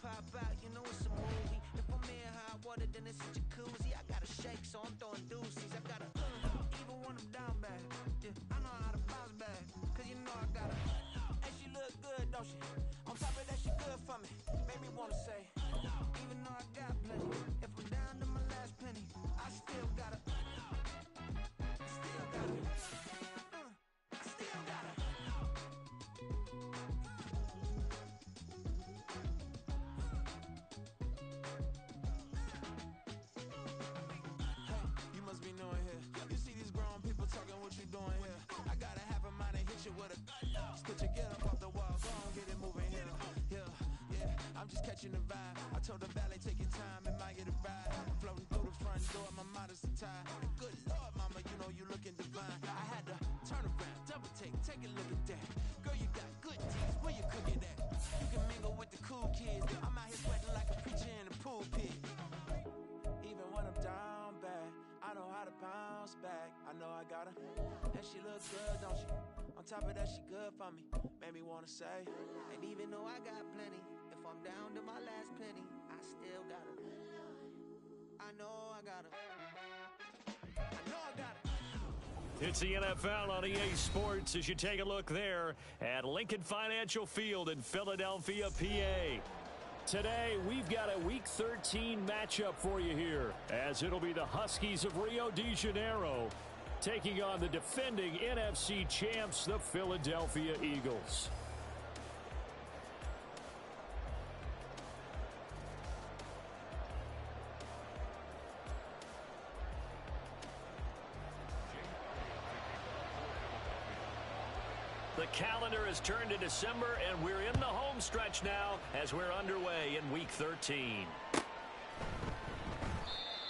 pop out, you know it's a movie. If I'm in hot water, then it's a jacuzzi. I gotta shake, so I'm throwing deuces. I gotta, even when I'm down bad. Yeah, I know how to bounce back, cause you know I gotta. And she look good, don't she? On top of that, she good for me. Made me wanna say, even though I got plenty, if I'm down to my last penny, I still gotta. Still gotta. I still gotta. You must be knowing here. You see these grown people talking, what you doing here? I gotta have a mind and hit you with a stitch your get up off the wall, go on, get it moving here. Yeah, I'm just catching the vibe. I told the valet, take your time, it might get a ride. Floating through the front door, my modest attire. Good Lord, mama, you know you looking divine. I had to turn around, double take a look at that. Girl, you got good teeth, where you cooking at? You can mingle with the cool kids. I'm out here sweating like a preacher in the pulpit. Even when I'm down bad, I know how to bounce back. I know I gotta. And she look good, don't she? On top of that, she good for me. Made me wanna say. And even though I got plenty, if I'm down to my last penny, I still gotta. I know I gotta. I know I gotta. It's the NFL on EA Sports as you take a look there at Lincoln Financial Field in Philadelphia, PA. Today, we've got a Week 13 matchup for you here, as it'll be the Huskies of Rio de Janeiro taking on the defending NFC champs, the Philadelphia Eagles. The calendar has turned to December, and we're in the home stretch now as we're underway in Week 13.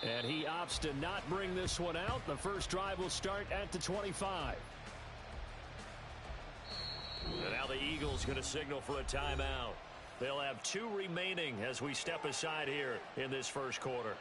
And he opts to not bring this one out. The first drive will start at the 25. And now the Eagles going to signal for a timeout. They'll have 2 remaining as we step aside here in this first quarter.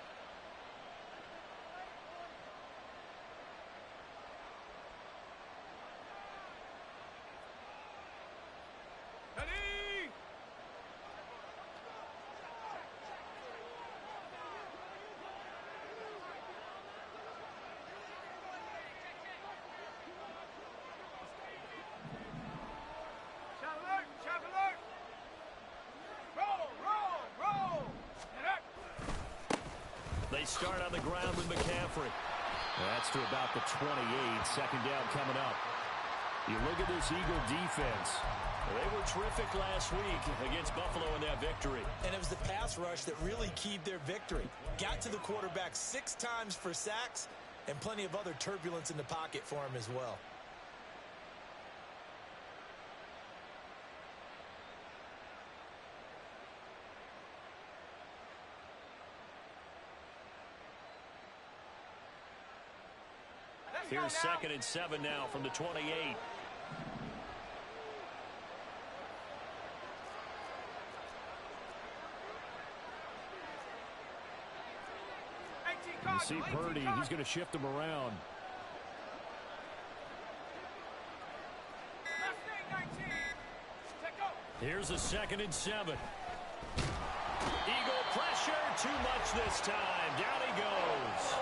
They start on the ground with McCaffrey. That's to about the 28. Second down coming up. You look at this Eagle defense. They were terrific last week against Buffalo in that victory. And it was the pass rush that really keyed their victory. Got to the quarterback 6 times for sacks and plenty of other turbulence in the pocket for him as well. Here's 2nd and 7 now from the 28. You see Purdy, he's going to shift him around. Here's a 2nd and 7. Eagle pressure, too much this time. Down he goes.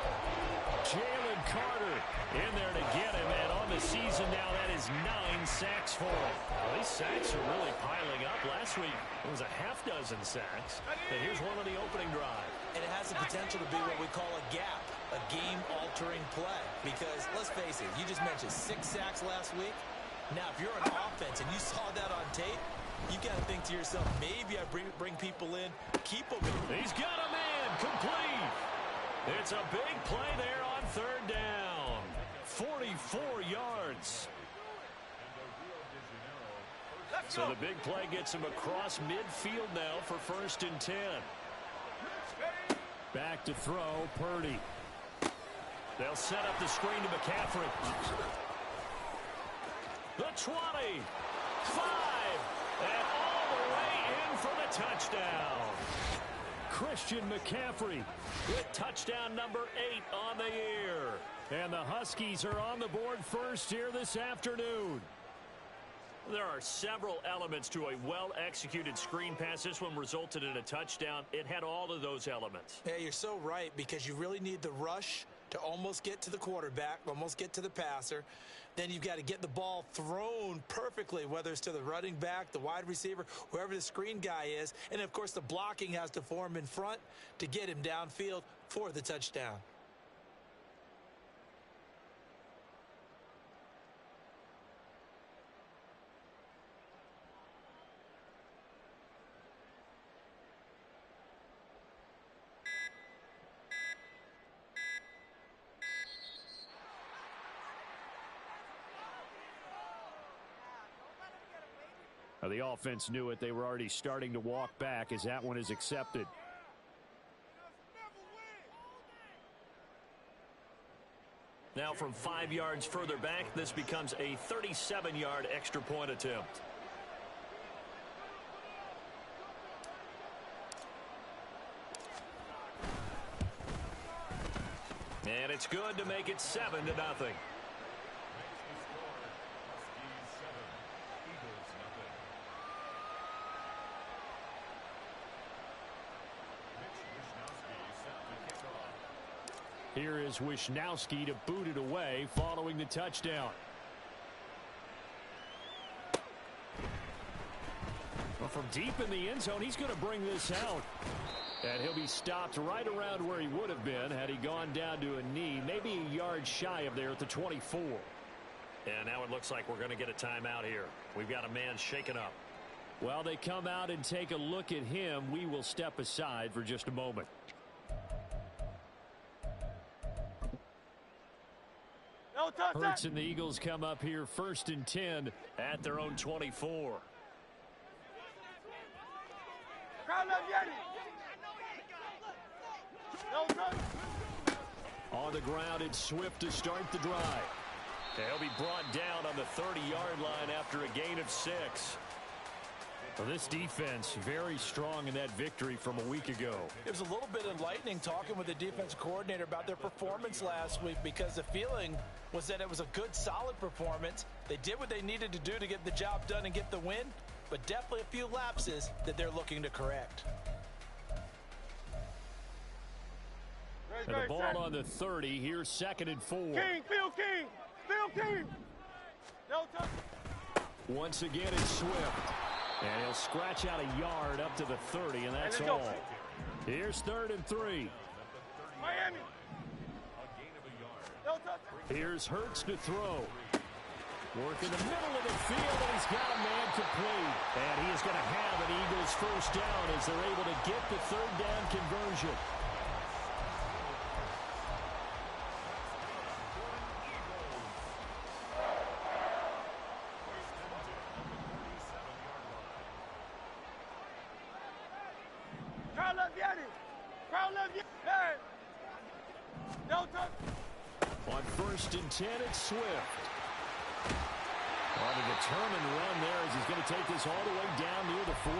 Jalen Carter in there to get him, and on the season now, that is 9 sacks for him. Well, these sacks are really piling up. Last week, it was a half-dozen sacks, and here's one on the opening drive. And it has the potential to be what we call a gap, a game-altering play, because, let's face it, you just mentioned 6 sacks last week. Now, if you're an offense and you saw that on tape, you got to think to yourself, maybe I bring people in, keep them in. He's got a man, complete. It's a big play there on 3rd down. 44 yards. So the big play gets him across midfield now for 1st and 10. Back to throw, Purdy. They'll set up the screen to McCaffrey. The 20. 5. And all the way in for the touchdown. Christian McCaffrey with touchdown number 8 on the year. And the Huskies are on the board first here this afternoon. There are several elements to a well-executed screen pass. This one resulted in a touchdown. It had all of those elements. Yeah, you're so right, because you really need the rush to almost get to the quarterback, almost get to the passer. Then you've got to get the ball thrown perfectly, whether it's to the running back, the wide receiver, whoever the screen guy is. And, of course, the blocking has to form in front to get him downfield for the touchdown. The offense knew it. They were already starting to walk back as that one is accepted. Now from 5 yards further back, this becomes a 37-yard extra point attempt. And it's good to make it 7-0. Here is Wishnowski to boot it away following the touchdown. Well, from deep in the end zone, he's going to bring this out. And he'll be stopped right around where he would have been had he gone down to a knee, maybe a yard shy of there at the 24. And now it looks like we're going to get a timeout here. We've got a man shaken up. While they come out and take a look at him, we will step aside for just a moment. Hurts and the Eagles come up here 1st and 10 at their own 24. On the ground, it's Swift to start the drive. They'll be brought down on the 30-yard line after a gain of 6. Well, this defense very strong in that victory from a week ago. It was a little bit enlightening talking with the defensive coordinator about their performance last week, because the feeling was that it was a good, solid performance. They did what they needed to do to get the job done and get the win, but definitely a few lapses that they're looking to correct. And the ball on the 30. Here's 2nd and 4. King, Phil King, Phil King. No touch. Once again, it's Swift. And he'll scratch out a yard up to the 30, and that's all. Here's 3rd and 3. Miami. No touch. Here's Hurts to throw. Work in the middle of the field, and he's got a man complete. And he is going to have an Eagles first down as they're able to get the 3rd down conversion. On 1st and 10, it's Swift. On a determined run there as he's going to take this all the way down near the 40.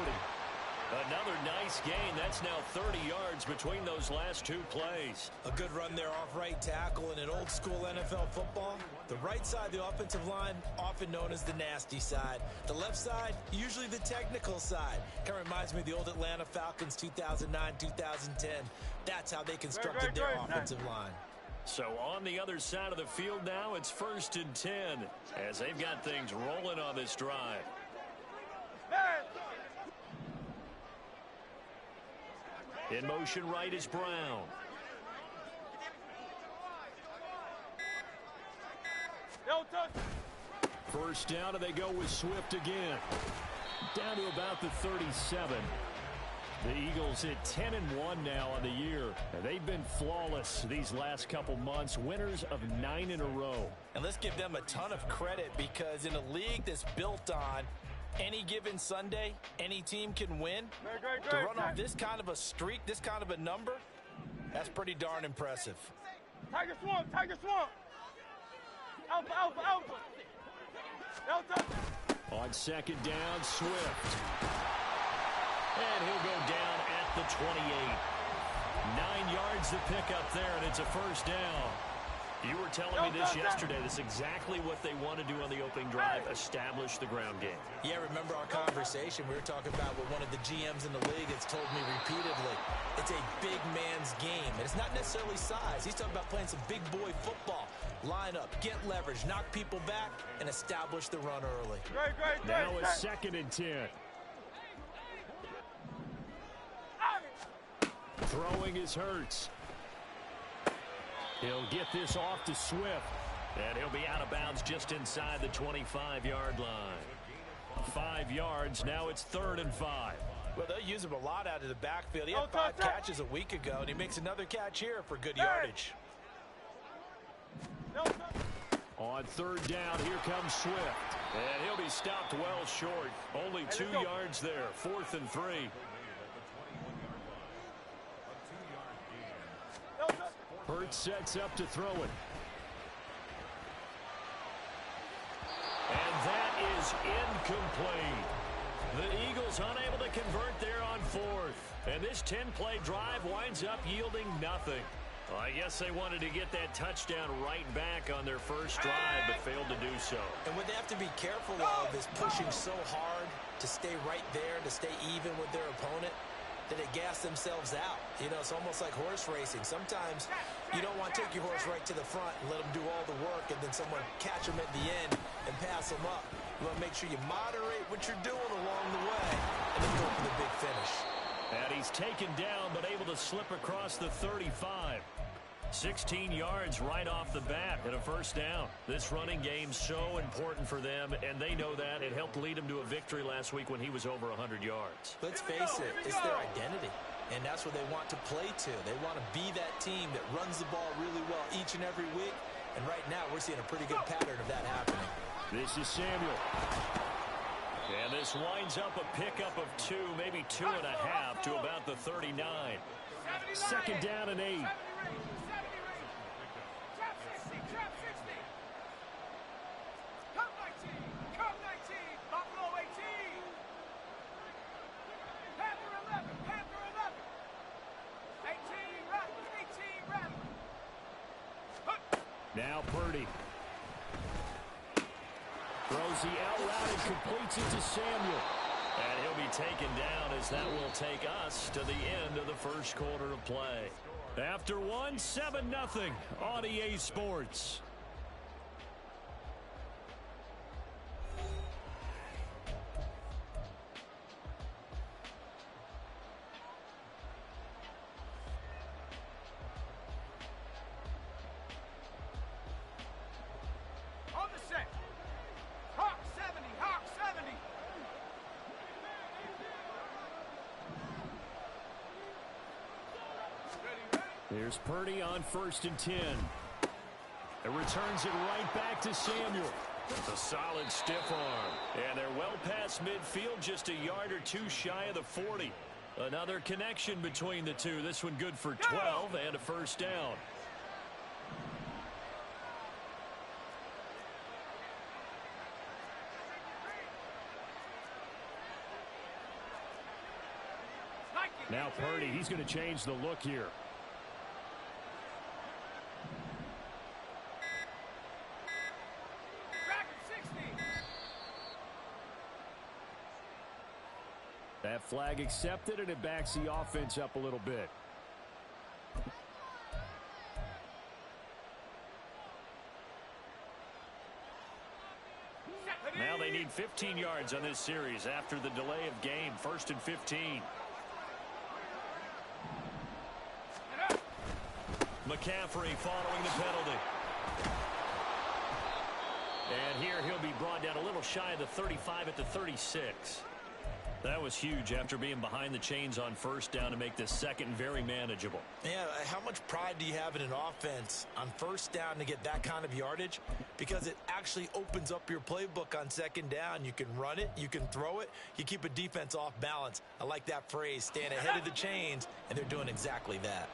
Another nice gain. That's now 30 yards between those last 2 plays. A good run there off right tackle. In an old school NFL football, the right side of the offensive line, often known as the nasty side. The left side, usually the technical side. Kind of reminds me of the old Atlanta Falcons 2009, 2010. That's how they constructed their offensive line. So on the other side of the field now, it's 1st and 10 as they've got things rolling on this drive. In motion right is Brown. First down, and they go with Swift again. Down to about the 37. The Eagles at 10-1 now on the year. And they've been flawless these last couple months, winners of 9 in a row. And let's give them a ton of credit, because in a league that's built on any given Sunday, any team can win. To run off this kind of a streak, this kind of a number, that's pretty darn impressive. Tiger Swamp, Tiger Swamp. Alpha, Alpha, Alpha. On 2nd down, Swift. And he'll go down at the 28. 9 yards to pick up there, and it's a first down. You were telling me this yesterday. This is exactly what they want to do on the opening drive, establish the ground game. Yeah, remember our conversation? We were talking about what one of the GMs in the league has told me repeatedly. It's a big man's game, and it's not necessarily size. He's talking about playing some big boy football. Line up, get leverage, knock people back, and establish the run early. Now a 2nd and 10. Throwing is Hurts. He'll get this off to Swift. And he'll be out of bounds just inside the 25-yard line. 5 yards. Now it's 3rd and 5. Well, they'll use him a lot out of the backfield. He had 5 catches a week ago, and he makes another catch here for good yardage. On 3rd down, here comes Swift. And he'll be stopped well short. Only 2 yards there. 4th and 3. Hurts sets up to throw it. And that is incomplete. The Eagles unable to convert there on 4th. And this 10-play drive winds up yielding nothing. Well, I guess they wanted to get that touchdown right back on their first drive, but failed to do so. And what they have to be careful of is pushing so hard to stay right there, to stay even with their opponent, that they gas themselves out. You know, it's almost like horse racing. Sometimes you don't want to take your horse right to the front and let them do all the work, and then someone catch them at the end and pass them up. You want to make sure you moderate what you're doing along the way, and then go for the big finish. And he's taken down, but able to slip across the 35. 16 yards right off the bat and a first down. This running game so important for them, and they know that. It helped lead them to a victory last week when he was over 100 yards. Let's face it, it's their identity, and that's what they want to play to. They want to be that team that runs the ball really well each and every week, and right now we're seeing a pretty good pattern of that happening. This is Samuel. And this winds up a pickup of 2, maybe 2.5 to about the 39. 2nd down and 8. Now Purdy. Throws the out route and completes it to Samuel. And he'll be taken down as that will take us to the end of the first quarter of play. After one, 7-0 on EA Sports. Here's Purdy on 1st and 10. It returns it right back to Samuel. It's a solid stiff arm. And they're well past midfield, just a yard or 2 shy of the 40. Another connection between the two. This one good for 12 and a first down. Now Purdy, he's going to change the look here. That flag accepted, and it backs the offense up a little bit. Now they need 15 yards on this series after the delay of game. 1st and 15. McCaffrey following the penalty. And here he'll be brought down a little shy of the 35 at the 36. That was huge after being behind the chains on 1st down to make this second very manageable. Yeah, how much pride do you have in an offense on 1st down to get that kind of yardage? Because it actually opens up your playbook on 2nd down. You can run it, you can throw it, you keep a defense off balance. I like that phrase, staying ahead of the chains, and they're doing exactly that.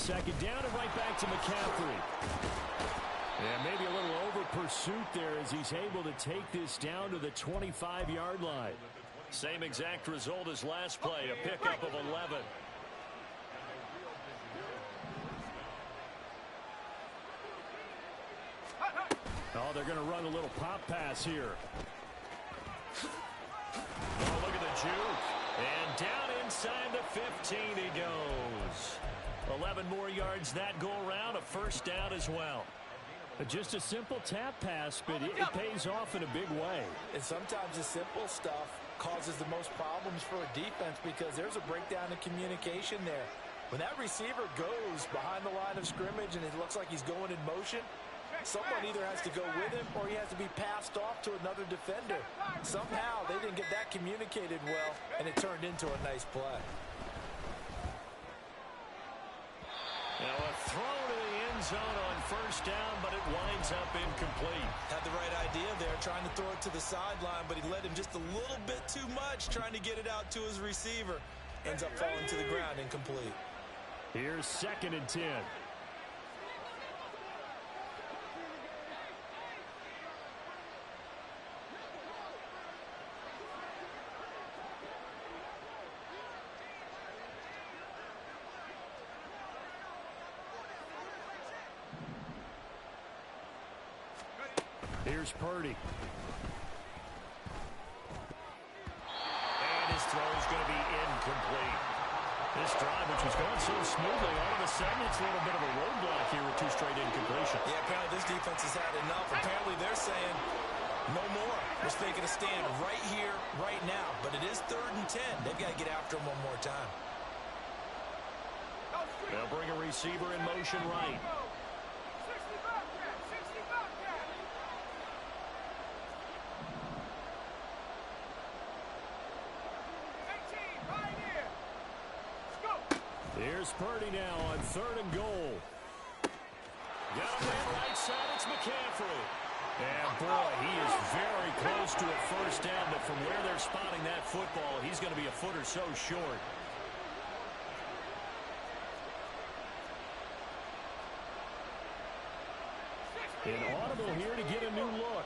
second down and right back to McCaffrey. And maybe a little over pursuit there as he's able to take this down to the 25-yard line. Same exact result as last play, a pickup of 11. Oh, they're going to run a little pop pass here. Oh, look at the juke. And down inside the 15 he goes. 11 more yards that go around, a first down as well. Just a simple tap pass, but it pays off in a big way. And sometimes the simple stuff causes the most problems for a defense because there's a breakdown in communication there. When that receiver goes behind the line of scrimmage and it looks like he's going in motion, someone either has to go with him or he has to be passed off to another defender. Somehow they didn't get that communicated well, and it turned into a nice play. Now a throw to the end zone on first down, but it winds up incomplete. Had the right idea there, trying to throw it to the sideline, but he led him just a little bit too much, trying to get it out to his receiver. Ends up falling to the ground, incomplete. Here's 2nd and 10. Here's Purdy. And his throw is going to be incomplete. This drive, which was going so smoothly, all of a sudden it's a little bit of a roadblock here with 2 straight incompletions. Yeah, apparently this defense has had enough. Apparently they're saying no more. We're making a stand right here, right now. But it is 3rd and 10. They've got to get after him one more time. They'll bring a receiver in motion right. Here's Purdy now on 3rd and goal. Got him in right side. It's McCaffrey. And, boy, he is very close to a first down, but from where they're spotting that football, he's going to be a foot or so short. An audible here to get a new look.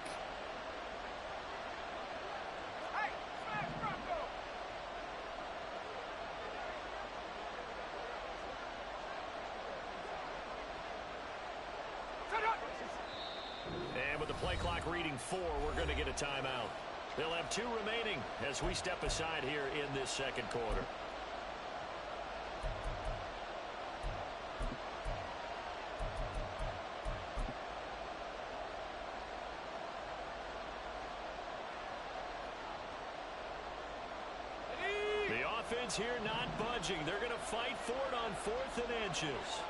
And with the play clock reading 4, we're going to get a timeout. They'll have 2 remaining as we step aside here in this 2nd quarter. The offense here not budging. They're going to fight for it on 4th and inches.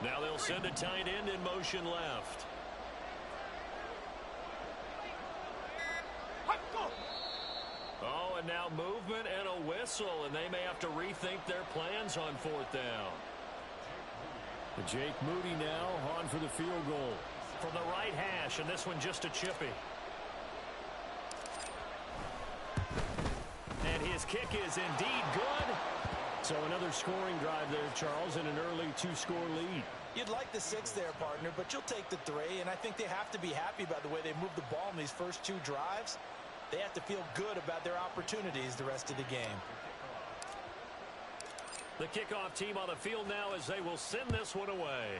Now they'll send a tight end in motion left. Oh, and now movement and a whistle, and they may have to rethink their plans on 4th down. Jake Moody now on for the field goal. From the right hash, and this one just a chippy. And his kick is indeed good. So another scoring drive there, Charles, and an early 2-score lead. You'd like the 6 there, partner, but you'll take the 3, and I think they have to be happy about the way they moved the ball in these first 2 drives. They have to feel good about their opportunities the rest of the game. The kickoff team on the field now as they will send this one away.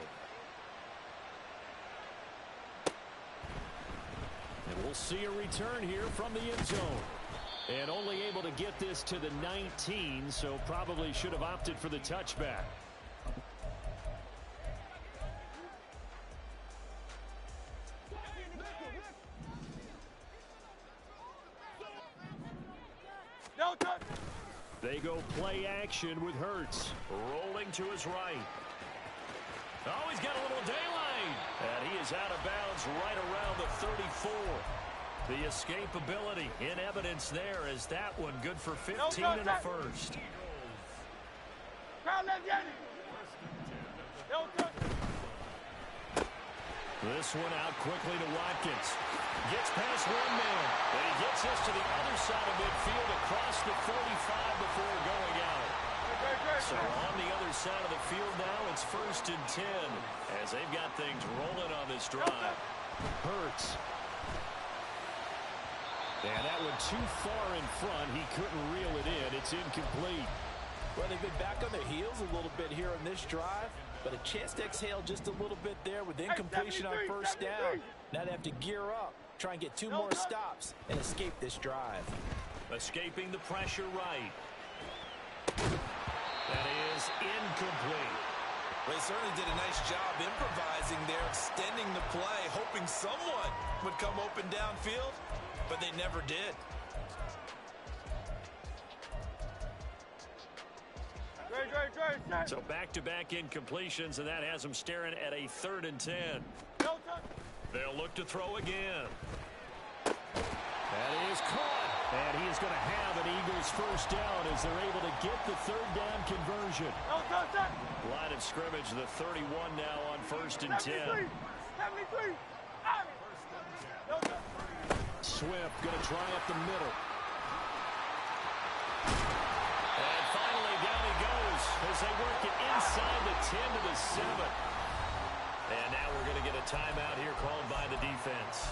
And we'll see a return here from the end zone. And only able to get this to the 19, so probably should have opted for the touchback. They go play action with Hurts. Rolling to his right. Oh, he's got a little daylight. And he is out of bounds right around the 34. The escapability in evidence there as that one good for 15 and a first. This one out quickly to Watkins. Gets past one man. And he gets us to the other side of midfield across the 45 before going out. So on the other side of the field now, it's 1st and 10 as they've got things rolling on this drive. Hurts. And that one too far in front. He couldn't reel it in. It's incomplete. Well, they've been back on their heels a little bit here on this drive, but a chance to exhale just a little bit there with incompletion on first down. Now they have to gear up, try and get 2 more stops, and escape this drive. Escaping the pressure right. That is incomplete. Well, they certainly did a nice job improvising there, extending the play, hoping someone would come open downfield, but they never did. So back-to-back incompletions, and that has them staring at a 3rd and 10. They'll look to throw again. That is caught. And he is going to have an Eagles first down as they're able to get the 3rd down conversion. Line of scrimmage, the 31 now on 1st and 10. Swift going to try up the middle. And finally down he goes as they work it inside the 10 to the 7. And now we're going to get a timeout here called by the defense.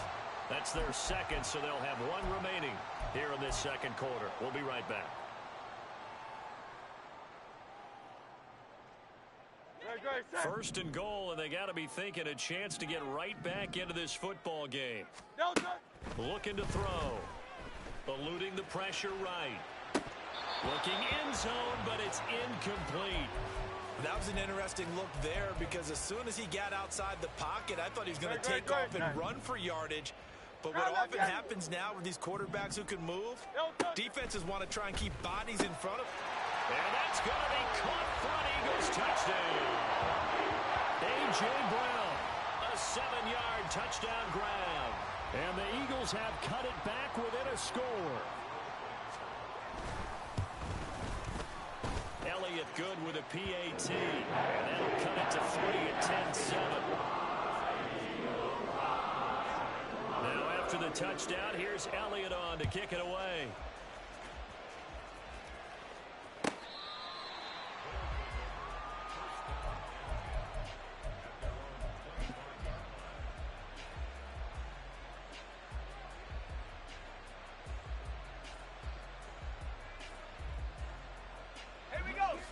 That's their second, so they'll have 1 remaining here in this second quarter. We'll be right back. First and goal, and they got to be thinking a chance to get right back into this football game. Looking to throw. Eluding the pressure right. Looking end zone, but it's incomplete. That was an interesting look there because as soon as he got outside the pocket, I thought he was going to take off and run for yardage. But what often happens now with these quarterbacks who can move, defenses want to try and keep bodies in front of. And that's going to be caught front. Eagles touchdown. A.J. Brown, a 7-yard touchdown grab. And the Eagles have cut it back within a score. Elliott good with a PAT. And that'll cut it to 3 at 10-7. Now after the touchdown, here's Elliott on to kick it away.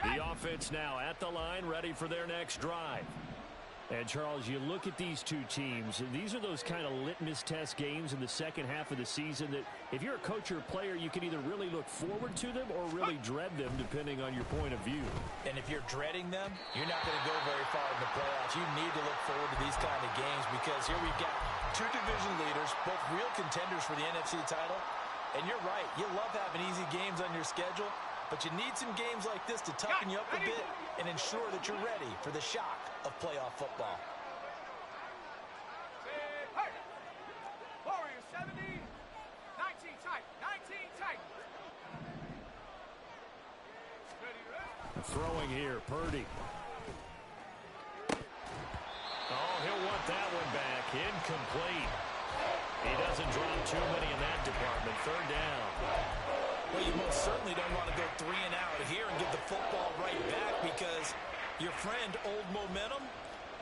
The offense now at the line, ready for their next drive. And, Charles, you look at these two teams, and these are those kind of litmus test games in the second half of the season that if you're a coach or a player, you can either really look forward to them or really dread them, depending on your point of view. And if you're dreading them, you're not going to go very far in the playoffs. You need to look forward to these kind of games because here we've got 2 division leaders, both real contenders for the NFC title. And you're right, you love having easy games on your schedule, but you need some games like this to toughen you up a bit and ensure that you're ready for the shock of playoff football. Hey, Warriors 70, 19 tight, 19 tight. Throwing here, Purdy. Oh, he'll want that one back. Incomplete. He doesn't drop too many in that department. 3rd down. Well, you most certainly don't want to go 3 and out here and give the football right back because your friend, Old Momentum,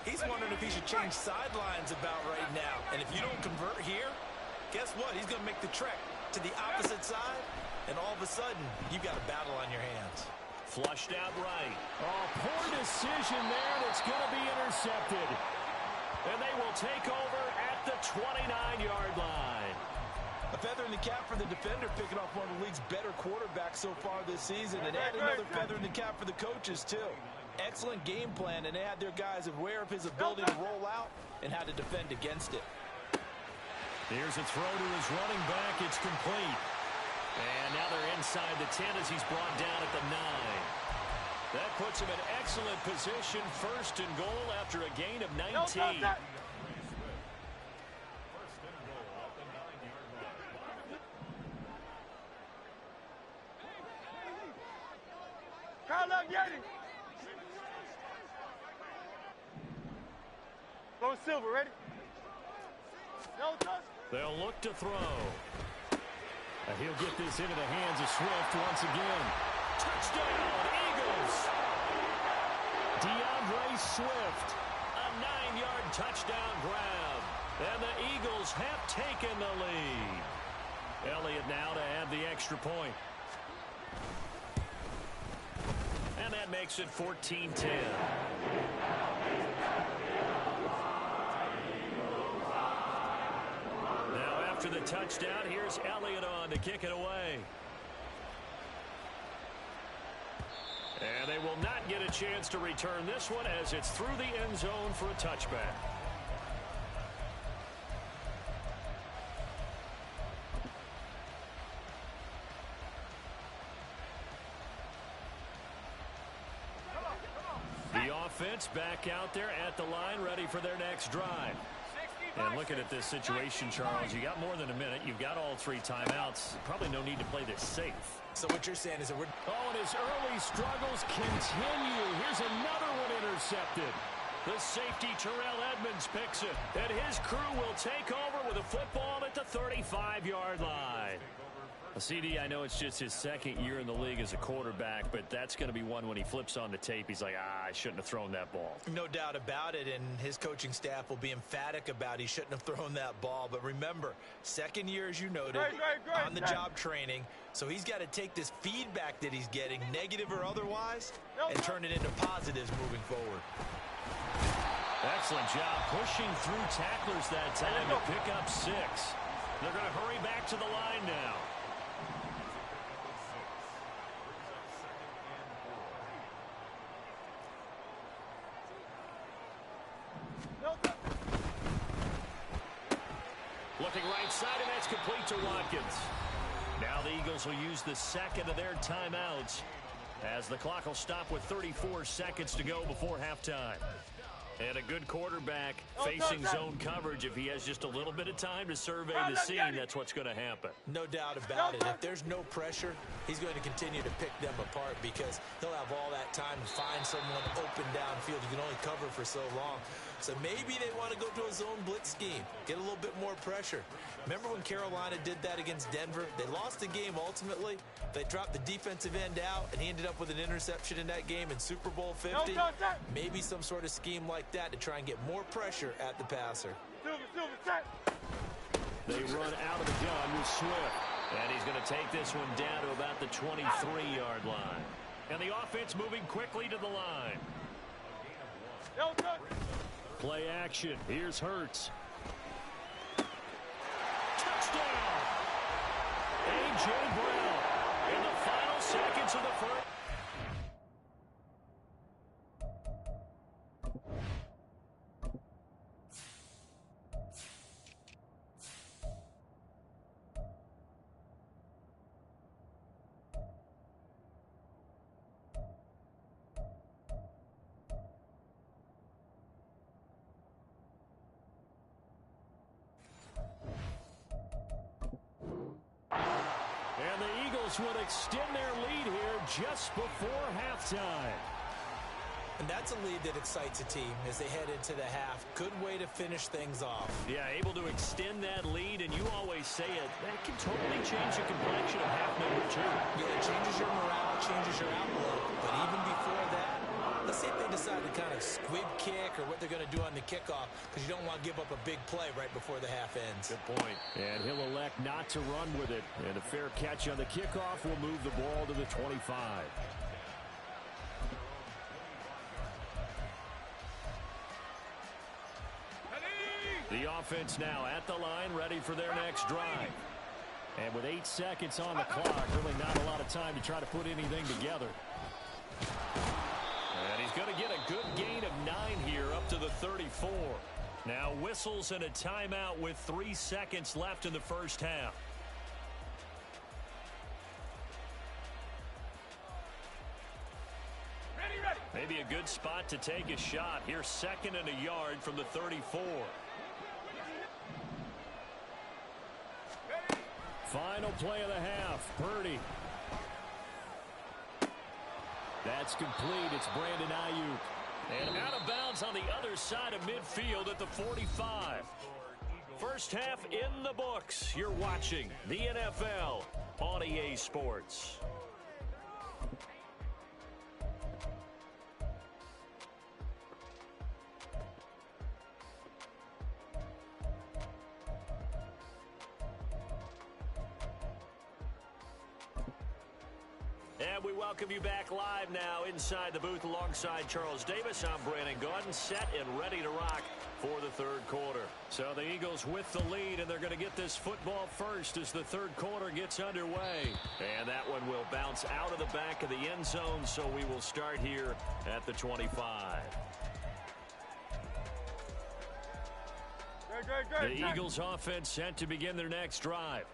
he's wondering if he should change sidelines about right now. And if you don't convert here, guess what? He's going to make the trek to the opposite side, and all of a sudden, you've got a battle on your hands. Flushed out right. Oh, poor decision there that's going to be intercepted. And they will take over at the 29-yard line. A feather in the cap for the defender, picking off one of the league's better quarterbacks so far this season, and add another feather in the cap for the coaches, too. Excellent game plan, and they had their guys aware of his ability to roll out and how to defend against it. Here's a throw to his running back. It's complete. And now they're inside the 10 as he's brought down at the 9. That puts him in excellent position, 1st and goal after a gain of 19. Silver, ready? No touch. They'll look to throw. He'll get this into the hands of Swift once again. Touchdown, Eagles! DeAndre Swift, a 9-yard touchdown grab. And the Eagles have taken the lead. Elliott now to add the extra point. And that makes it 14-10. Now after the touchdown, here's Elliott on to kick it away. And they will not get a chance to return this one as it's through the end zone for a touchback. The offense back out there at the line, ready for their next drive. And looking at this situation, Charles, you got more than a minute. You've got all 3 timeouts. Probably no need to play this safe. So what you're saying is that and his early struggles continue. Here's another one intercepted. The safety, Terrell Edmonds, picks it. And his crew will take over with a football at the 35-yard line. CD, I know it's just his second year in the league as a quarterback, but that's going to be one when he flips on the tape. He's like, I shouldn't have thrown that ball. No doubt about it, and his coaching staff will be emphatic about he shouldn't have thrown that ball. But remember, second year, as you noted, on-the-job training, so he's got to take this feedback that he's getting, negative or otherwise, and turn it into positives moving forward. Excellent job pushing through tacklers that time to pick up 6. They're going to hurry back to the line now. Looking right side, and that's complete to Watkins. Now the Eagles will use the second of their timeouts as the clock will stop with 34 seconds to go before halftime. And a good quarterback facing zone coverage. If he has just a little bit of time to survey the scene, that's what's going to happen. No doubt about it. If there's no pressure, he's going to continue to pick them apart because he'll have all that time to find someone open downfield. You can only cover for so long. So maybe they want to go to a zone blitz scheme, get a little bit more pressure. Remember when Carolina did that against Denver? They lost the game ultimately. They dropped the defensive end out, and he ended up with an interception in that game in Super Bowl 50. Maybe some sort of scheme like that to try and get more pressure at the passer. They run out of the gun with Swift. And he's going to take this one down to about the 23-yard line. And the offense moving quickly to the line. Play action. Here's Hurts. Touchdown! A.J. Brown in the final seconds of the first. Would extend their lead here just before halftime. And that's a lead that excites a team as they head into the half. Good way to finish things off. Yeah, able to extend that lead, and you always say it, that can totally change the complexion of half number 2. Yeah, it changes your morale, changes your outlook. But even before that, let's say if they decide to kind of squib kick or what they're going to do on the kickoff, because you don't want to give up a big play right before the half ends. Good point. And he'll elect not to run with it. And a fair catch on the kickoff will move the ball to the 25. The offense now at the line, ready for their next drive. And with 8 seconds on the clock, really not a lot of time to try to put anything together. And he's going to get a good gain of 9 here up to the 34. Now whistles and a timeout with 3 seconds left in the first half. Maybe a good spot to take a shot. Here's 2nd and a yard from the 34. Final play of the half. Purdy. That's complete. It's Brandon Ayuk. And out of bounds on the other side of midfield at the 45. First half in the books. You're watching the NFL on EA Sports. And we welcome you back live now inside the booth alongside Charles Davis. I'm Brandon Gaudin, set and ready to rock for the third quarter. So the Eagles with the lead, and they're going to get this football first as the third quarter gets underway. And that one will bounce out of the back of the end zone, so we will start here at the 25. The Eagles offense set to begin their next drive.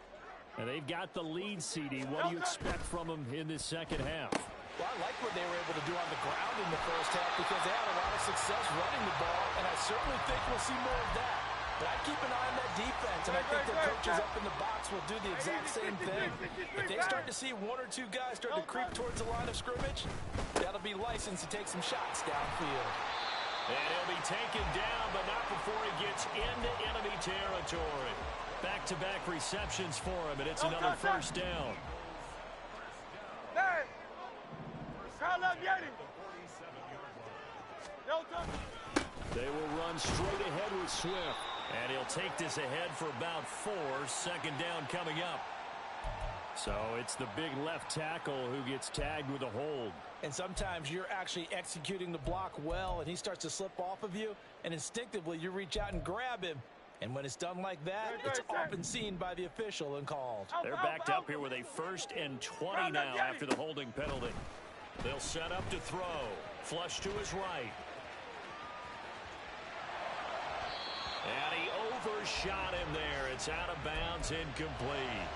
And they've got the lead, CD. What do you expect from them in this second half? Well, I like what they were able to do on the ground in the first half because they had a lot of success running the ball, and I certainly think we'll see more of that. But I'd keep an eye on that defense, and I think their coaches up in the box will do the exact same thing. If they start to see one or two guys start to creep towards the line of scrimmage, that'll be licensed to take some shots downfield. And he'll be taken down, but not before he gets into enemy territory. Back-to-back receptions for him, and it's another first down. They will run straight ahead with Swift. And he'll take this ahead for about 4. Second down coming up. So it's the big left tackle who gets tagged with a hold. And sometimes you're actually executing the block well, and he starts to slip off of you, and instinctively you reach out and grab him. And when it's done like that, it's often seen by the official and called. They're backed up here with a 1st and 20 now after the holding penalty. They'll set up to throw. Flush to his right. And he overshot him there. It's out of bounds, incomplete.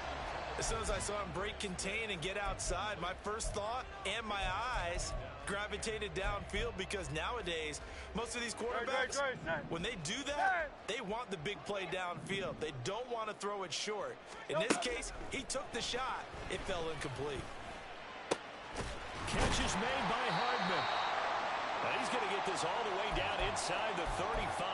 As soon as I saw him break contain and get outside, my first thought and my eyes gravitated downfield because nowadays, most of these quarterbacks, when they do that, they want the big play downfield. They don't want to throw it short. In this case, he took the shot. It fell incomplete. Catch is made by Hardman. And he's going to get this all the way down inside the 35.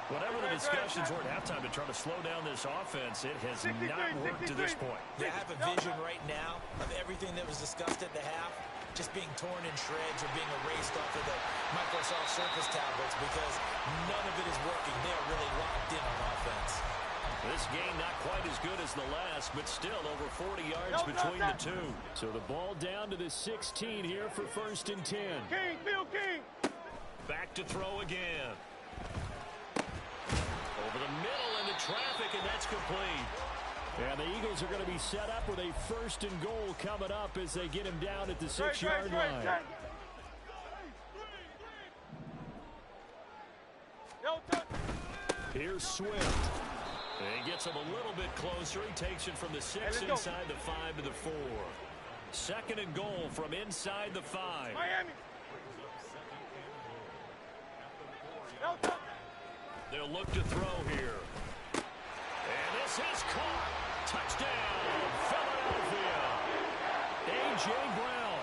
Whatever the discussions were at halftime to try to slow down this offense, it has not worked to this point. They have a vision right now of everything that was discussed at the half just being torn in shreds or being erased off of the Microsoft Surface tablets because none of it is working. They are really locked in on offense. This game not quite as good as the last, but still over 40 yards between the two. So the ball down to the 16 here for 1st and 10. King, Bill King. Back to throw again. Over the middle into traffic, and that's complete. And the Eagles are going to be set up with a 1st and goal coming up as they get him down at the 6-yard line. Here's Swift. And he gets him a little bit closer. He takes it from the 6 inside the 5 to the 4. 2nd and goal from inside the 5. Miami. They'll look to throw here. And this is caught. Touchdown, Philadelphia. A.J. Brown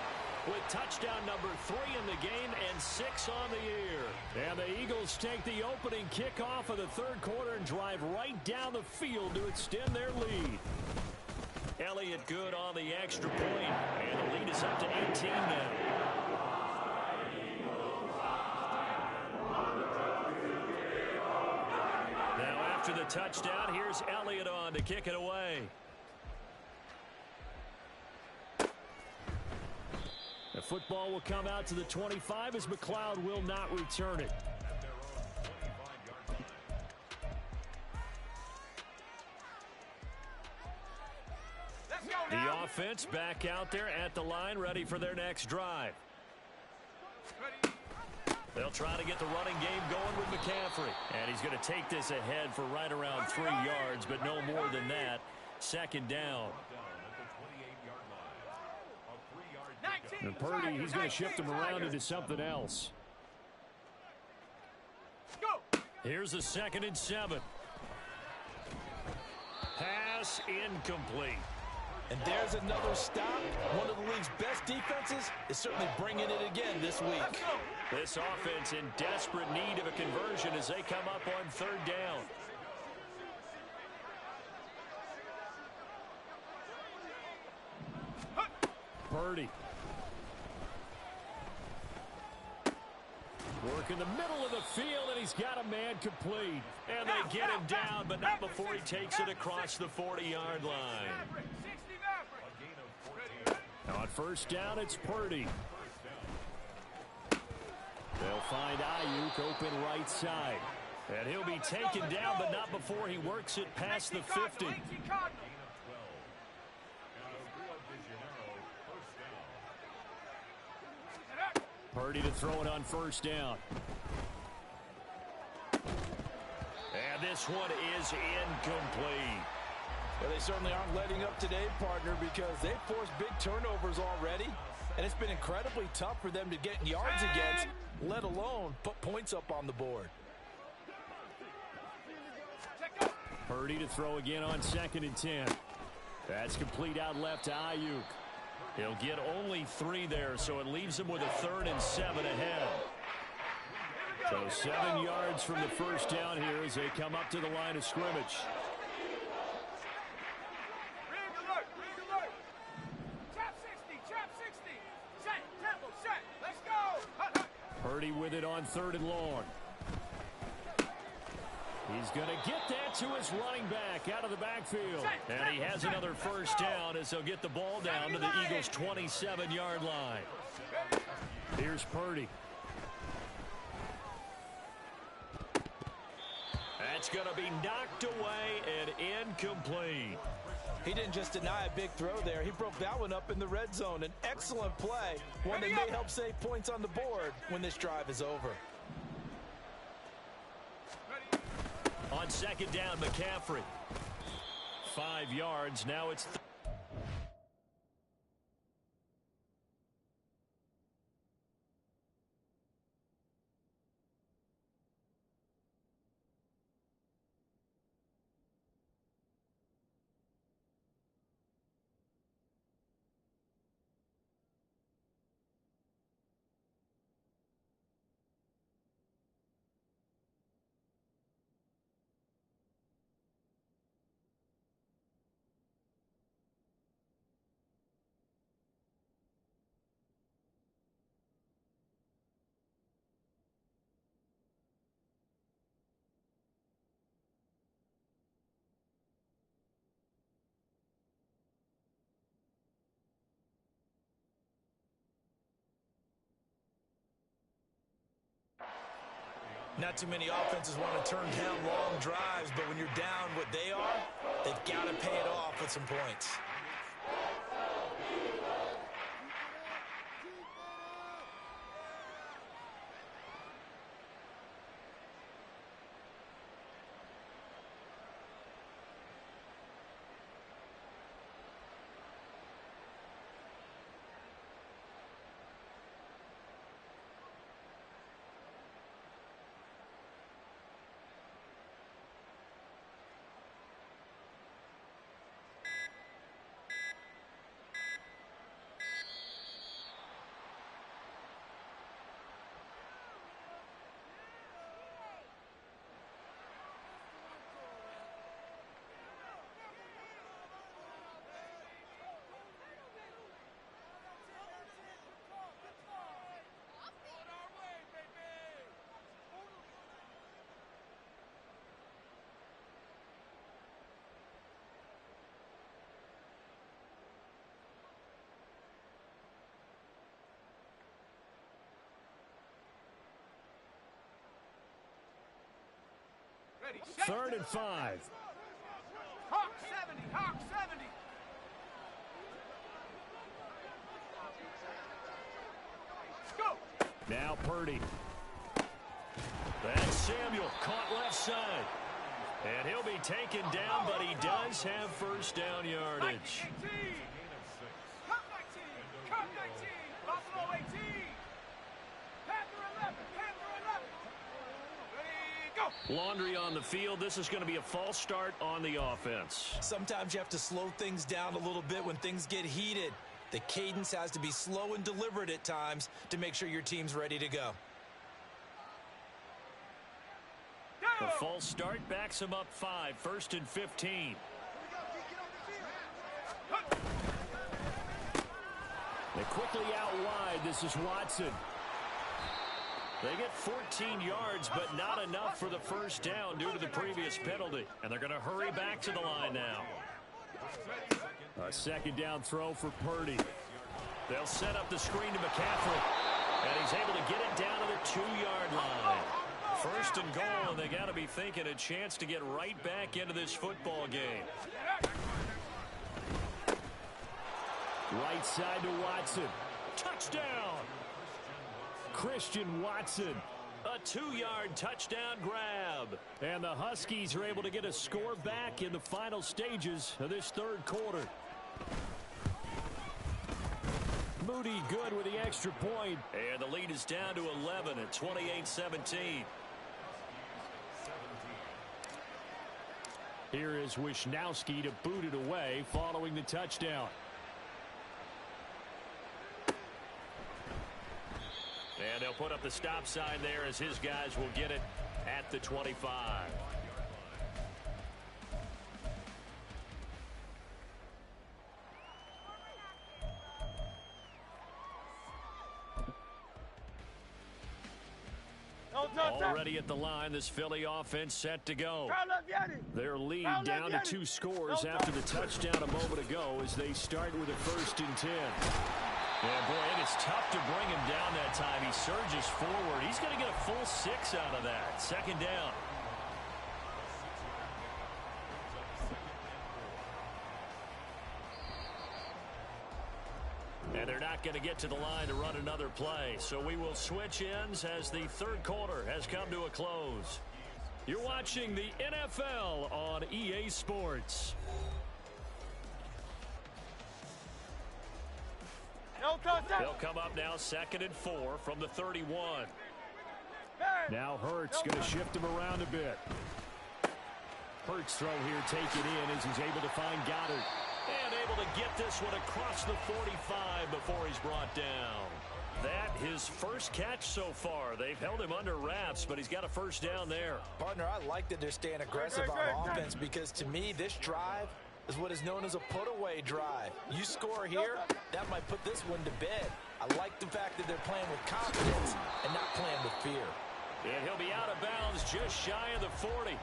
with touchdown number 3 in the game and 6 on the year. And the Eagles take the opening kickoff of the third quarter and drive right down the field to extend their lead. Elliott good on the extra point, and the lead is up to 18 now. After the touchdown, here's Elliott on to kick it away. The football will come out to the 25 as McLeod will not return it. The offense back out there at the line, ready for their next drive. They'll try to get the running game going with McCaffrey. And he's going to take this ahead for right around 3 yards, but no more than that. 2nd down. And Purdy, he's going to shift him around into something else. Here's a 2nd and 7. Pass incomplete. And there's another stop. One of the league's best defenses is certainly bringing it again this week. This offense in desperate need of a conversion as they come up on third down. Purdy. Work in the middle of the field, and he's got a man complete. And they get him down, but not before he takes it across the 40-yard line. Now on first down, it's Purdy. They'll find Ayuk open right side. And he'll be taken down, but not before he works it past the 50. Purdy to throw it on first down. And this one is incomplete. Well, they certainly aren't letting up today, partner, because they've forced big turnovers already. And it's been incredibly tough for them to get yards against, let alone put points up on the board. Purdy to throw again on 2nd and 10. That's complete out left to Ayuk. He'll get only 3 there, so it leaves him with a 3rd and 7 ahead. So 7 yards from the first down here as they come up to the line of scrimmage. Purdy with it on 3rd and long. He's going to get that to his running back out of the backfield. And he has another first down as they'll get the ball down to the Eagles' 27-yard line. Here's Purdy. That's going to be knocked away and incomplete. He didn't just deny a big throw there. He broke that one up in the red zone. An excellent play, one that may help save points on the board when this drive is over. On 2nd down, McCaffrey. 5 yards. Now it's... Not too many offenses want to turn down long drives, but when you're down what they are, they've got to pay it off with some points. Ready, 3rd and 5. Hawk 70, Hawk 70. Go. Now Purdy. That's Samuel caught left side. And he'll be taken down, but he does have first down yardage. 19, Cup 19, Cup 19, Buffalo 18, Panther 11, Panther 11. Ready, go. Laundry on the field. This is going to be a false start on the offense. Sometimes you have to slow things down a little bit when things get heated. The cadence has to be slow and deliberate at times to make sure your team's ready to go. The false start backs him up 5, 1st and 15. They quickly out wide. This is Watson. They get 14 yards, but not enough for the first down due to the previous penalty. And they're going to hurry back to the line now. A second down throw for Purdy. They'll set up the screen to McCaffrey. And he's able to get it down to the 2-yard line. First and goal, and they got to be thinking a chance to get right back into this football game. Right side to Watson. Touchdown! Christian Watson. A 2-yard touchdown grab. And the Huskies are able to get a score back in the final stages of this third quarter. Moody good with the extra point. And the lead is down to 11 at 28-17. Here is Wisnowski to boot it away following the touchdown. And they'll put up the stop sign there as his guys will get it at the 25. Already at the line, this Philly offense set to go. Their lead down to 2 scores after the touchdown a moment ago as they start with a 1st and 10. Yeah, boy, it is tough to bring him down that time. He surges forward. He's going to get a full 6 out of that. 2nd down. And they're not going to get to the line to run another play. So we will switch ends as the third quarter has come to a close. You're watching the NFL on EA Sports. They'll come up now 2nd and 4 from the 31. Now Hurts going to shift him around a bit. Hurts throw here taken in as he's able to find Goddard. And able to get this one across the 45 before he's brought down. That his first catch so far. They've held him under wraps, but he's got a first down there. Partner, I like that they're staying aggressive on offense because to me this drive is what is known as a put-away drive. You score here, that might put this one to bed. I like the fact that they're playing with confidence and not playing with fear. And he'll be out of bounds just shy of the 40.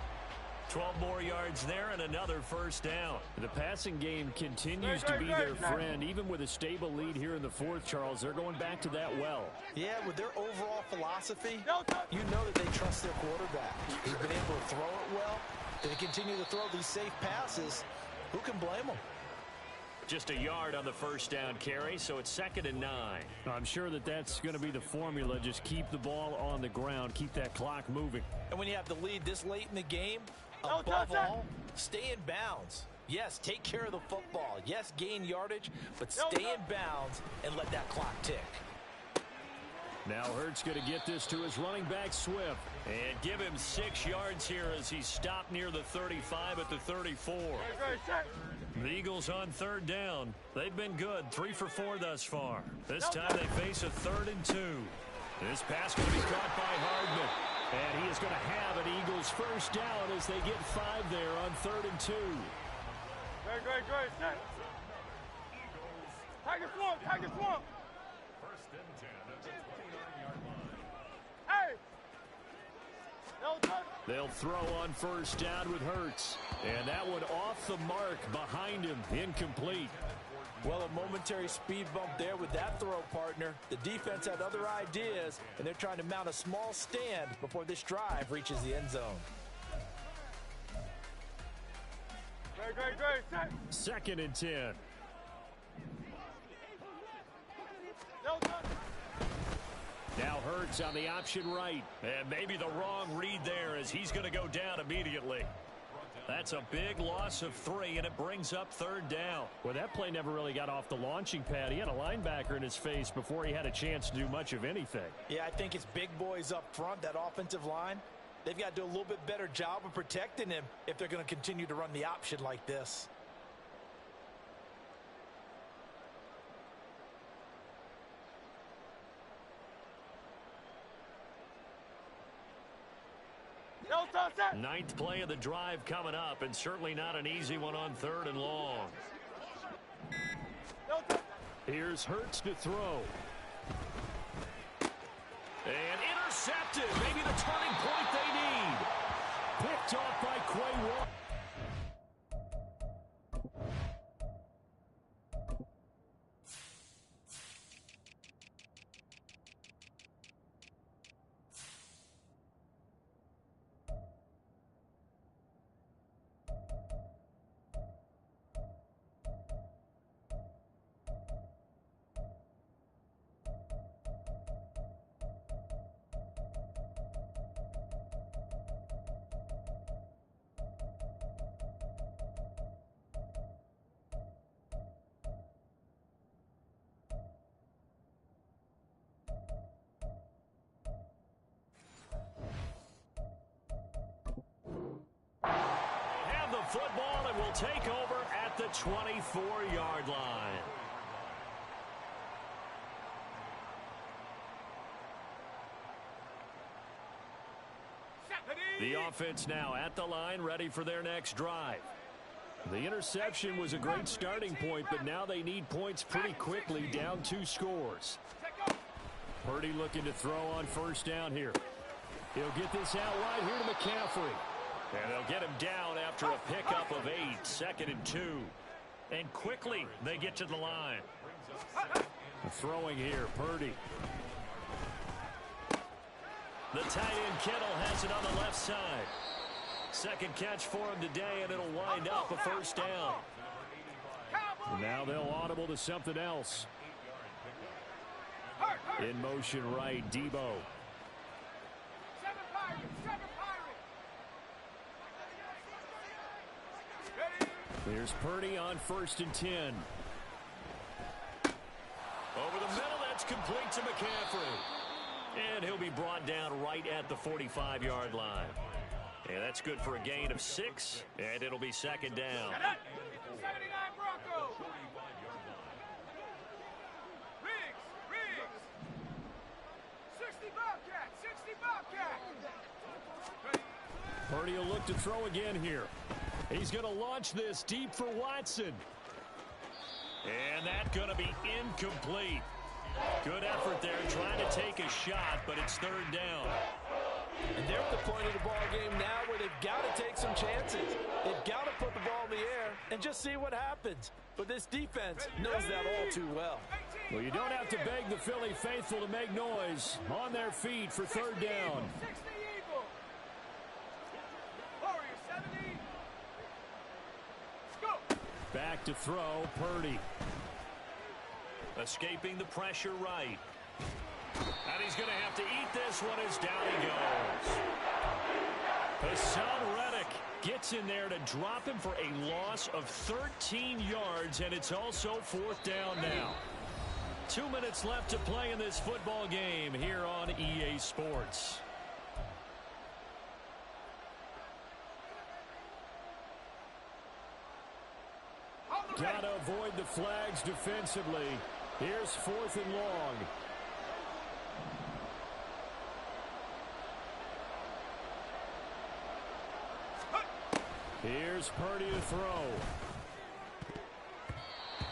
12 more yards there and another first down. The passing game continues to be their friend. Even with a stable lead here in the fourth, Charles, they're going back to that well. Yeah, with their overall philosophy, you know that they trust their quarterback. He's been able to throw it well. They continue to throw these safe passes. Who can blame them? Just a yard on the first down carry, so it's 2nd and 9. I'm sure that that's going to be the formula. Just keep the ball on the ground, keep that clock moving. And when you have the lead this late in the game, above all, stay in bounds. Yes, take care of the football. Yes, gain yardage, but stay in bounds and let that clock tick. Now Hurts going to get this to his running back Swift. And give him 6 yards here as he stopped near the 35 at the 34. The Eagles on 3rd down. They've been good, 3 for 4 thus far. This time they face a 3rd and 2. This pass going to be caught by Hardman. And he is going to have an Eagles first down as they get 5 there on 3rd and 2. Great. Tiger swamp. First and 10 at the 29-yard line. Hey! They'll throw on first down with Hurts. And that one off the mark behind him, incomplete. Well, a momentary speed bump there with that throw, partner. The defense had other ideas, and they're trying to mount a small stand before this drive reaches the end zone. Great. 2nd and 10. Now Hurts on the option right. And maybe the wrong read there as he's going to go down immediately. That's a big loss of 3, and it brings up 3rd down. Well, that play never really got off the launching pad. He had a linebacker in his face before he had a chance to do much of anything. Yeah, I think it's big boys up front, that offensive line. They've got to do a little bit better job of protecting him if they're going to continue to run the option like this. Ninth play of the drive coming up, and certainly not an easy one on 3rd and long. Here's Hurts to throw. And intercepted. Maybe the turning point they need. Picked off by Quay Walker. Football, and will take over at the 24-yard line. The offense now at the line, ready for their next drive. The interception was a great starting point, but now they need points pretty quickly, down 2 scores. Purdy looking to throw on 1st down here. He'll get this out wide here to McCaffrey. And they'll get him down after a pickup of 8, 2nd and 2. And quickly they get to the line. Throwing here, Purdy. The tight end Kittle has it on the left side. 2nd catch for him today, and it'll wind up a 1st down. And now they'll audible to something else. In motion right, Debo. Here's Purdy on 1st and 10. Over the middle, that's complete to McCaffrey. And he'll be brought down right at the 45-yard line. And that's good for a gain of 6, and it'll be 2nd down. 79 Broncos. Riggs. 60 Bobcat. 60 Bobcat. Purdy will look to throw again here. He's going to launch this deep for Watson. And that's going to be incomplete. Good effort there trying to take a shot, but it's 3rd down. And they're at the point of the ball game now where they've got to take some chances. They've got to put the ball in the air and just see what happens. But this defense knows that all too well. Well, you don't have to beg the Philly faithful to make noise. On their feet for 3rd down. 60 Eagle. Warriors 70. Go. Back to throw, Purdy. Escaping the pressure right. And he's going to have to eat this one as down he goes. Hassan Reddick gets in there to drop him for a loss of 13 yards, and it's also 4th down now. 2 minutes left to play in this football game here on EA Sports. Got to avoid the flags defensively. Here's 4th and long. Here's Purdy to throw.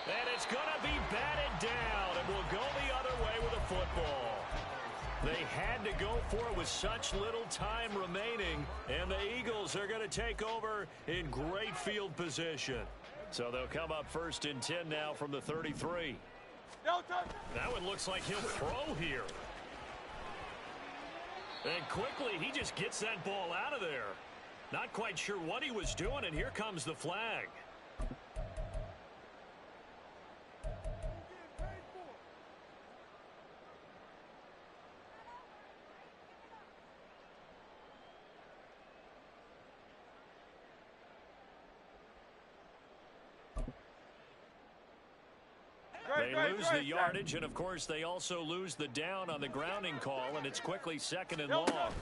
And it's going to be batted down, and will go the other way with a football. They had to go for it with such little time remaining, and the Eagles are going to take over in great field position. So they'll come up 1st and 10 now from the 33. That one looks like he'll throw here. And quickly, he just gets that ball out of there. Not quite sure what he was doing, and here comes the flag. They lose the yardage, and of course they also lose the down on the grounding call, and it's quickly 2nd and long.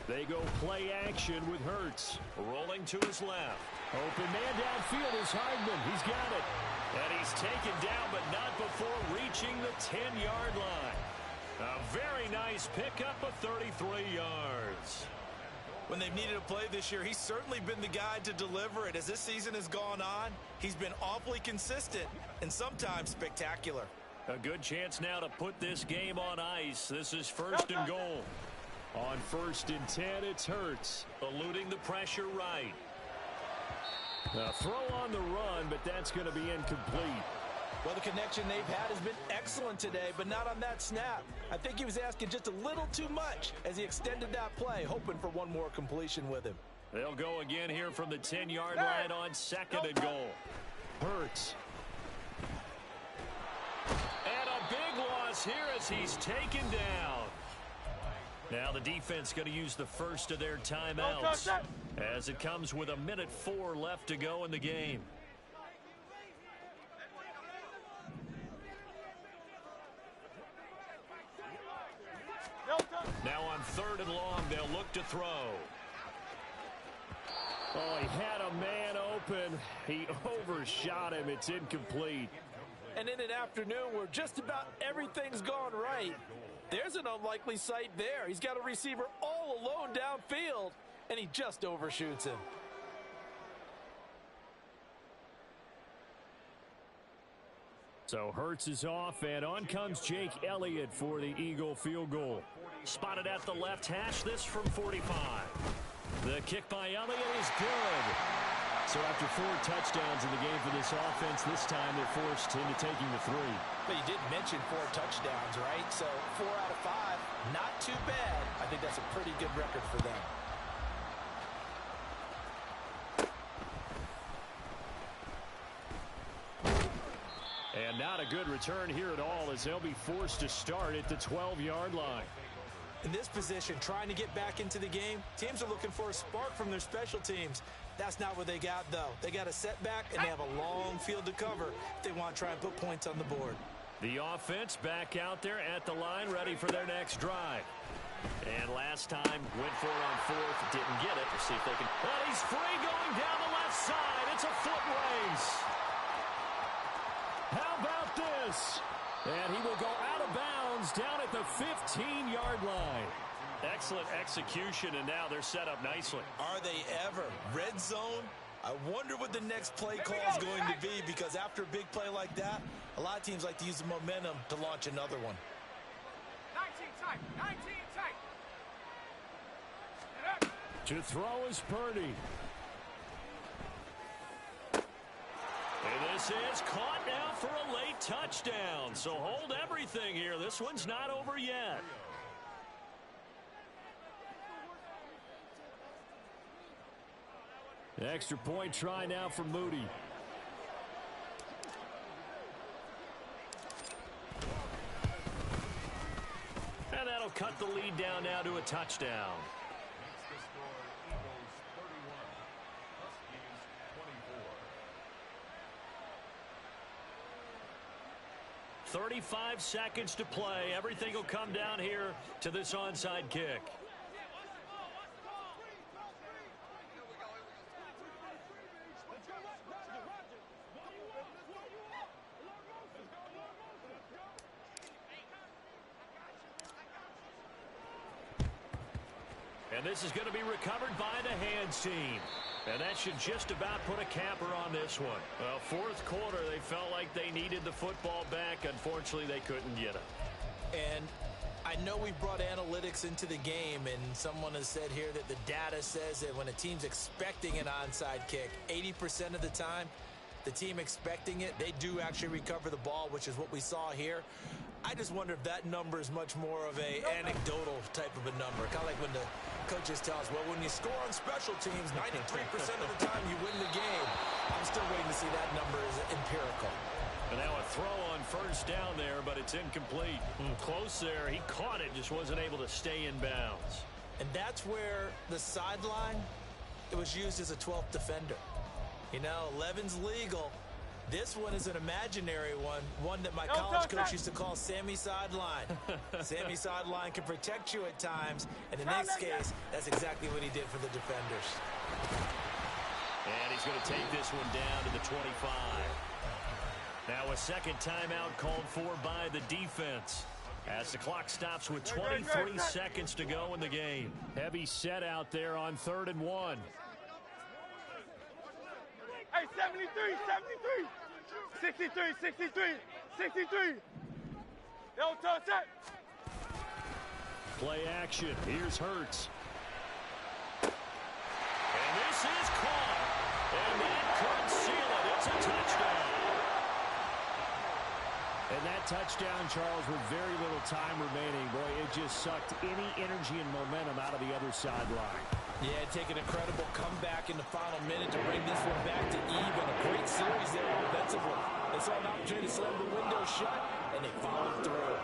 They go play action with Hurts. Rolling to his left. Open man downfield is Hardman. He's got it. And he's taken down, but not before reaching the 10-yard line. A very nice pickup of 33 yards. When they've needed a play this year, he's certainly been the guy to deliver it. As this season has gone on, he's been awfully consistent and sometimes spectacular. A good chance now to put this game on ice. This is 1st and goal. On 1st and 10, it's Hurts, eluding the pressure right. A throw on the run, but that's going to be incomplete. Well, the connection they've had has been excellent today, but not on that snap. I think he was asking just a little too much as he extended that play, hoping for one more completion with him. They'll go again here from the 10-yard line on 2nd and goal. Hurts. And a big loss here as he's taken down. Now the defense going to use the first of their timeouts as it comes with 1:04 left to go in the game. Now on 3rd and long, they'll look to throw. Oh, he had a man open. He overshot him. It's incomplete. And in an afternoon where just about everything's gone right, there's an unlikely sight there. He's got a receiver all alone downfield, and he just overshoots him. So Hurts is off, and on comes Jake Elliott for the Eagle field goal. Spotted at the left hash, this from 45. The kick by Elliott is good. So after 4 touchdowns in the game for this offense, this time they're forced into taking the 3. But you did mention 4 touchdowns, right? So 4 out of 5, not too bad. I think that's a pretty good record for them. And not a good return here at all as they'll be forced to start at the 12-yard line. In this position, trying to get back into the game, teams are looking for a spark from their special teams. That's not what they got, though. They got a setback, and they have a long field to cover if they want to try and put points on the board. The offense back out there at the line, ready for their next drive. And last time, went for it on 4th, didn't get it. Let's see if they can. Well, he's free going down the left side. It's a foot race. How about this? And he will go out of bounds down at the 15-yard line. Excellent execution, and now they're set up nicely. Are they ever? Red zone? I wonder what the next play call is going to be, because after a big play like that, a lot of teams like to use the momentum to launch another one. 19 tight, 19 tight. To throw is Purdy. And this is caught now for a late touchdown. So hold everything here. This one's not over yet. Extra point try now for Moody. And that'll cut the lead down now to a touchdown. 35 seconds to play. Everything will come down here to this onside kick. And this is going to be recovered by the hands team. And that should just about put a capper on this one. Well, 4th quarter, they felt like they needed the football back. Unfortunately, they couldn't get it. And I know we brought analytics into the game, and someone has said here that the data says that when a team's expecting an onside kick, 80% of the time, the team expecting it, they do actually recover the ball, which is what we saw here. I just wonder if that number is much more of a anecdotal type of a number. Kind of like when the coaches tell us, well, when you score on special teams, 93% of the time you win the game. I'm still waiting to see that number is empirical. And now a throw on 1st down there, but it's incomplete. Close there. He caught it, just wasn't able to stay in bounds. And that's where the sideline, it was used as a 12th defender. You know, 11's legal. This one is an imaginary one that my college coach used to call Sammy Sideline. Sammy Sideline can protect you at times, and in this case, that's exactly what he did for the defenders. And he's going to take this one down to the 25. Now a second timeout called for by the defense. as the clock stops with 23 seconds to go in the game. Heavy set out there on 3rd and 1. Hey, 73, 63, 63. Don't touch that. Play action. Here's Hurts. And this is caught. And that could seal it. It's a touchdown. And that touchdown, Charles, with very little time remaining. Boy, it just sucked any energy and momentum out of the other sideline. Yeah, take an incredible comeback in the final minute to bring this one back to even. A great series there offensively. They saw an opportunity to slam the window shut, and they followed through.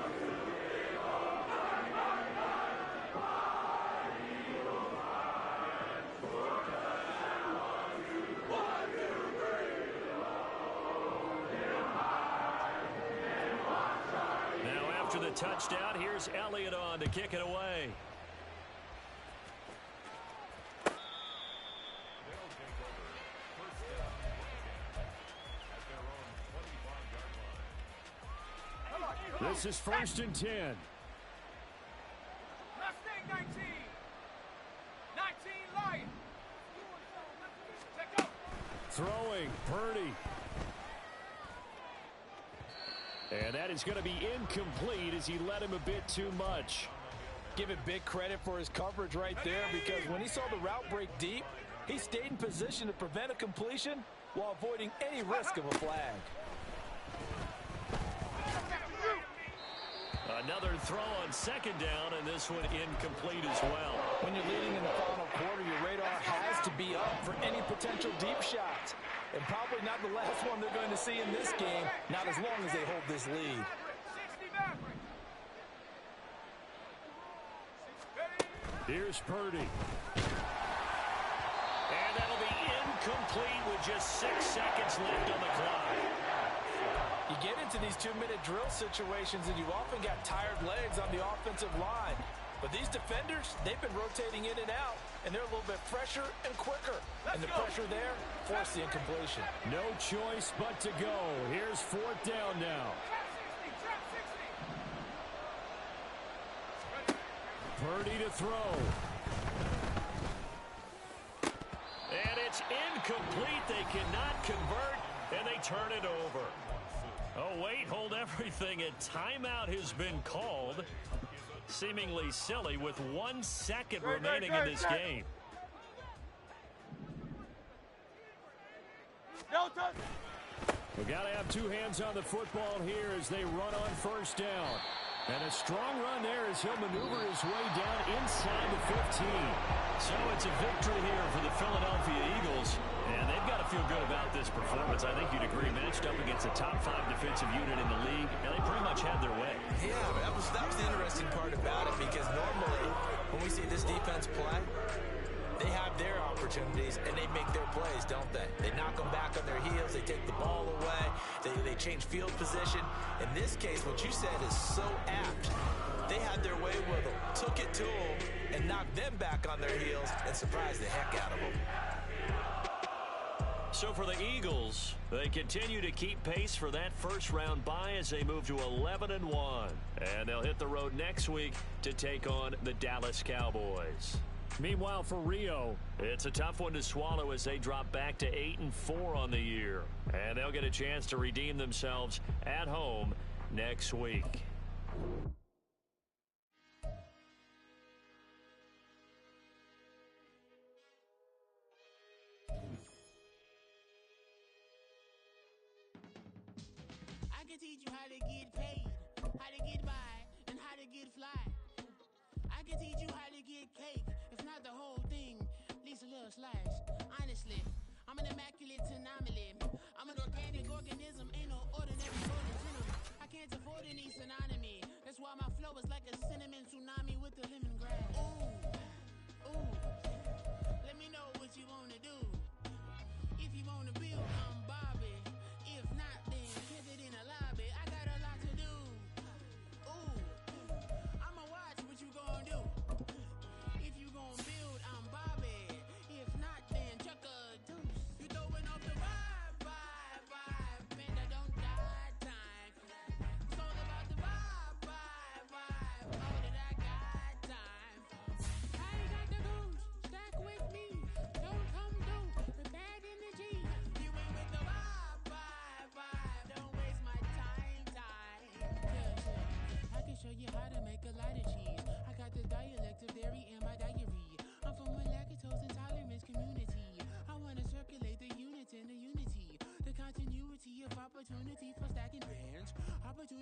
Now after the touchdown, here's Elliott on to kick it away. This is 1st and 10. Mustang 19. 19 Lion. Check out. Throwing, Purdy. And that is going to be incomplete as he led him a bit too much. Give it big credit for his coverage right there, because when he saw the route break deep, he stayed in position to prevent a completion while avoiding any risk of a flag. Another throw on 2nd down, and this one incomplete as well. When you're leading in the final quarter, your radar has to be up for any potential deep shots. And probably not the last one they're going to see in this game, not as long as they hold this lead. Here's Purdy. And that'll be incomplete with just 6 seconds left on the clock. You get into these 2-minute drill situations, and you've often got tired legs on the offensive line. But these defenders, they've been rotating in and out, and they're a little bit fresher and quicker. And the pressure there forced the incompletion. No choice but to go. Here's 4th down now. Purdy to throw. And it's incomplete. They cannot convert, and they turn it over. Oh, wait, hold everything. A timeout has been called. Seemingly silly with 1 second remaining in this game. We got to have 2 hands on the football here as they run on 1st down. And a strong run there as he'll maneuver his way down inside the 15. So it's a victory here for the Philadelphia Eagles. And they've got to feel good about this performance. I think you'd agree, matched up against a top 5 defensive unit in the league, and they pretty much had their way. Yeah, that was the interesting part about it, because normally when we see this defense play, they have their opportunities, and they make their plays, don't they? They knock them back on their heels. They take the ball away. They change field position. In this case, what you said is so apt. They had their way with them, took it to them, and knocked them back on their heels and surprised the heck out of them. So for the Eagles, they continue to keep pace for that first-round bye as they move to 11-1. And they'll hit the road next week to take on the Dallas Cowboys. Meanwhile, for Rio, it's a tough one to swallow as they drop back to 8-4 on the year. And they'll get a chance to redeem themselves at home next week. I can teach you how to get paid, how to get by, and how to get fly. I can teach you how to get cake, if not the whole thing, at least a little slice. Honestly, I'm an immaculate anomaly.